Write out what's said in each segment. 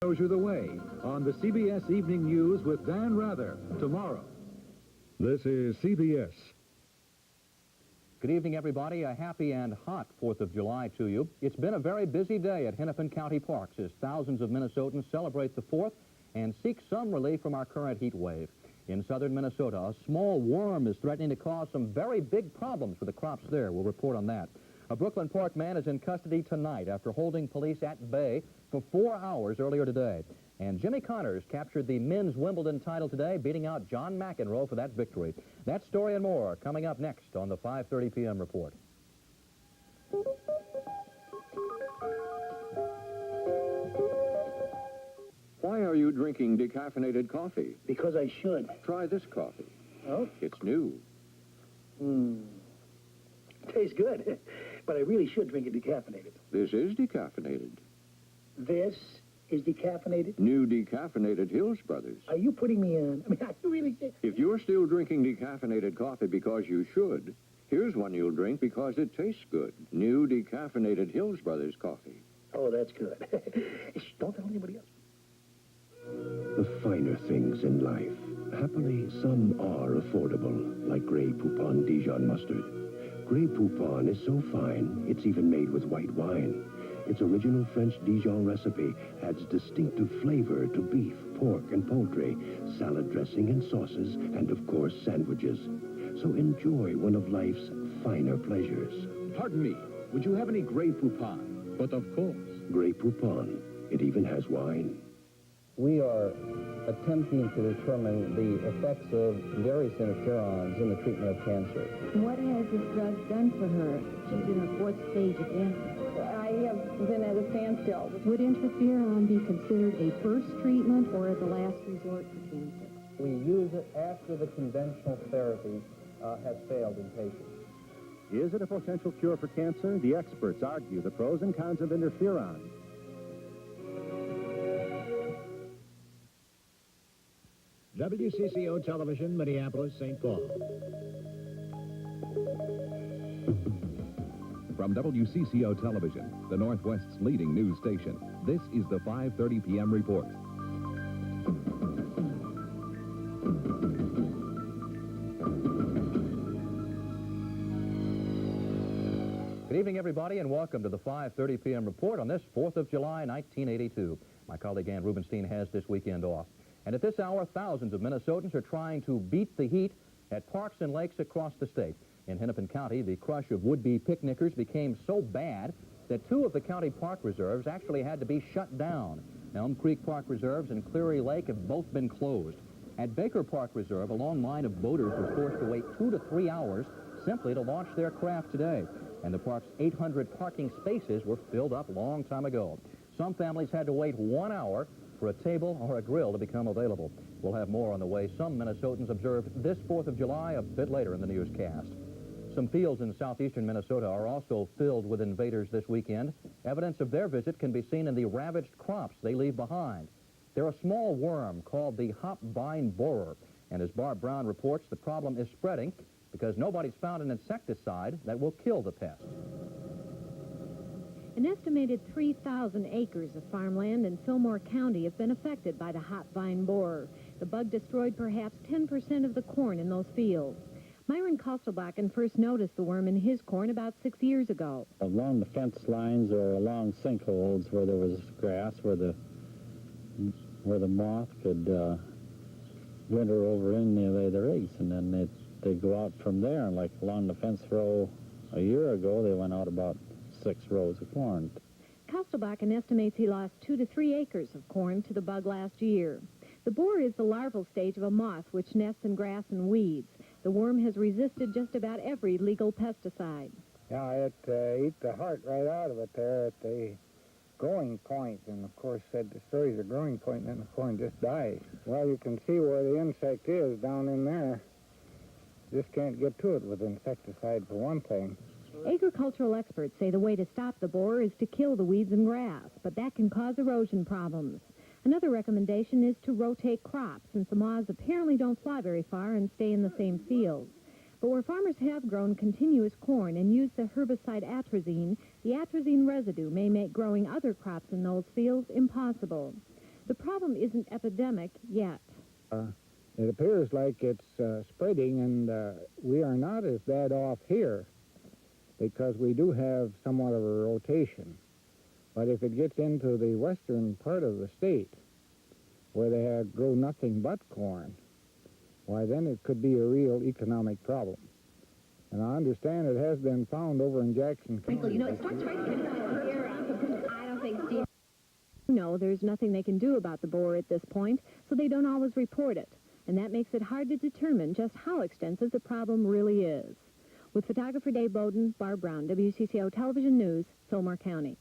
Shows you the way on the CBS Evening News with Dan Rather tomorrow. This is CBS. Good evening, everybody. A happy and hot 4th of July to you. It's been a very busy day at Hennepin County Parks as thousands of Minnesotans celebrate the 4th and seek some relief from our current heat wave. In southern Minnesota, a small worm is threatening to cause some very big problems for the crops there. We'll report on that. A Brooklyn Park man is in custody tonight after holding police at bay for 4 hours earlier today. And Jimmy Connors captured the men's Wimbledon title today, beating out John McEnroe for that victory. That story and more coming up next on the 5:30 p.m. report. Why are you drinking decaffeinated coffee? Because I should. Try this coffee. Oh? It's new. Tastes good, but I really should drink it decaffeinated. This is decaffeinated. This is decaffeinated? New decaffeinated Hills Brothers. Are you putting me on? I mean, are you really... If you're still drinking decaffeinated coffee because you should, here's one you'll drink because it tastes good. New decaffeinated Hills Brothers coffee. Oh, that's good. Shh, don't tell anybody else. The finer things in life. Happily, some are affordable, like Grey Poupon Dijon mustard. Grey Poupon is so fine, it's even made with white wine. Its original French Dijon recipe adds distinctive flavor to beef, pork, and poultry, salad dressing and sauces, and of course, sandwiches. So enjoy one of life's finer pleasures. Pardon me, would you have any Grey Poupon? But of course, Grey Poupon. It even has wine. We are attempting to determine the effects of various interferons in the treatment of cancer. What has this drug done for her? She's in her 4th stage of cancer. I have been at a standstill. Would interferon be considered a first treatment or as a last resort for cancer? We use it after the conventional therapy has failed in patients. Is it a potential cure for cancer? The experts argue the pros and cons of interferon. WCCO Television, Minneapolis, St. Paul. From WCCO Television, the Northwest's leading news station, this is the 5:30 p.m. report. Good evening, everybody, and welcome to the 5:30 p.m. report on this 4th of July, 1982. My colleague Ann Rubenstein has this weekend off. And at this hour, thousands of Minnesotans are trying to beat the heat at parks and lakes across the state. In Hennepin County, the crush of would-be picnickers became so bad that 2 of the county park reserves actually had to be shut down. Elm Creek Park Reserves and Cleary Lake have both been closed. At Baker Park Reserve, a long line of boaters was forced to wait 2 to 3 hours simply to launch their craft today. And the park's 800 parking spaces were filled up a long time ago. Some families had to wait 1 hour for a table or a grill to become available. We'll have more on the way some Minnesotans observed this 4th of July a bit later in the newscast. Some fields in southeastern Minnesota are also filled with invaders this weekend. Evidence of their visit can be seen in the ravaged crops they leave behind. They're a small worm called the hop vine borer, and as Barb Brown reports, the problem is spreading because nobody's found an insecticide that will kill the pest. An estimated 3,000 acres of farmland in Fillmore County have been affected by the hop vine borer. The bug destroyed perhaps 10% of the corn in those fields. Myron Kostelbakken first noticed the worm in his corn about 6 years ago. Along the fence lines or along sinkholes where there was grass, where the moth could winter over in, they lay their eggs, and then they go out from there. And like along the fence row a year ago, they went out about 6 rows of corn. Kostelbakken estimates he lost 2 to 3 acres of corn to the bug last year. The borer is the larval stage of a moth which nests in grass and weeds. The worm has resisted just about every legal pesticide. Yeah, it ate the heart right out of it there at the growing point, and of course it destroys the growing point, and then the corn just dies. Well, you can see where the insect is down in there. Just can't get to it with insecticide for one thing. Agricultural experts say the way to stop the borer is to kill the weeds and grass, but that can cause erosion problems. Another recommendation is to rotate crops, since the moths apparently don't fly very far and stay in the same fields. But where farmers have grown continuous corn and used the herbicide atrazine, the atrazine residue may make growing other crops in those fields impossible. The problem isn't epidemic yet. It appears like it's spreading, and we are not as bad off here because we do have somewhat of a rotation. But if it gets into the western part of the state, where they grow nothing but corn, why, then it could be a real economic problem. And I understand it has been found over in Jackson County. You know, it starts right here. I don't think Steve... No, there's nothing they can do about the borer at this point, so they don't always report it. And that makes it hard to determine just how extensive the problem really is. With photographer Dave Bowden, Barb Brown, WCCO Television News, Fillmore County.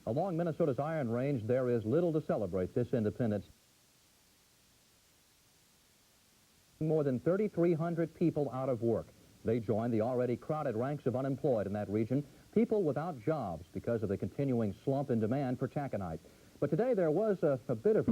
Along Minnesota's Iron Range, there is little to celebrate this independence. More than 3,300 people out of work. They join the already crowded ranks of unemployed in that region, people without jobs because of the continuing slump in demand for taconite. But today there was a bit of...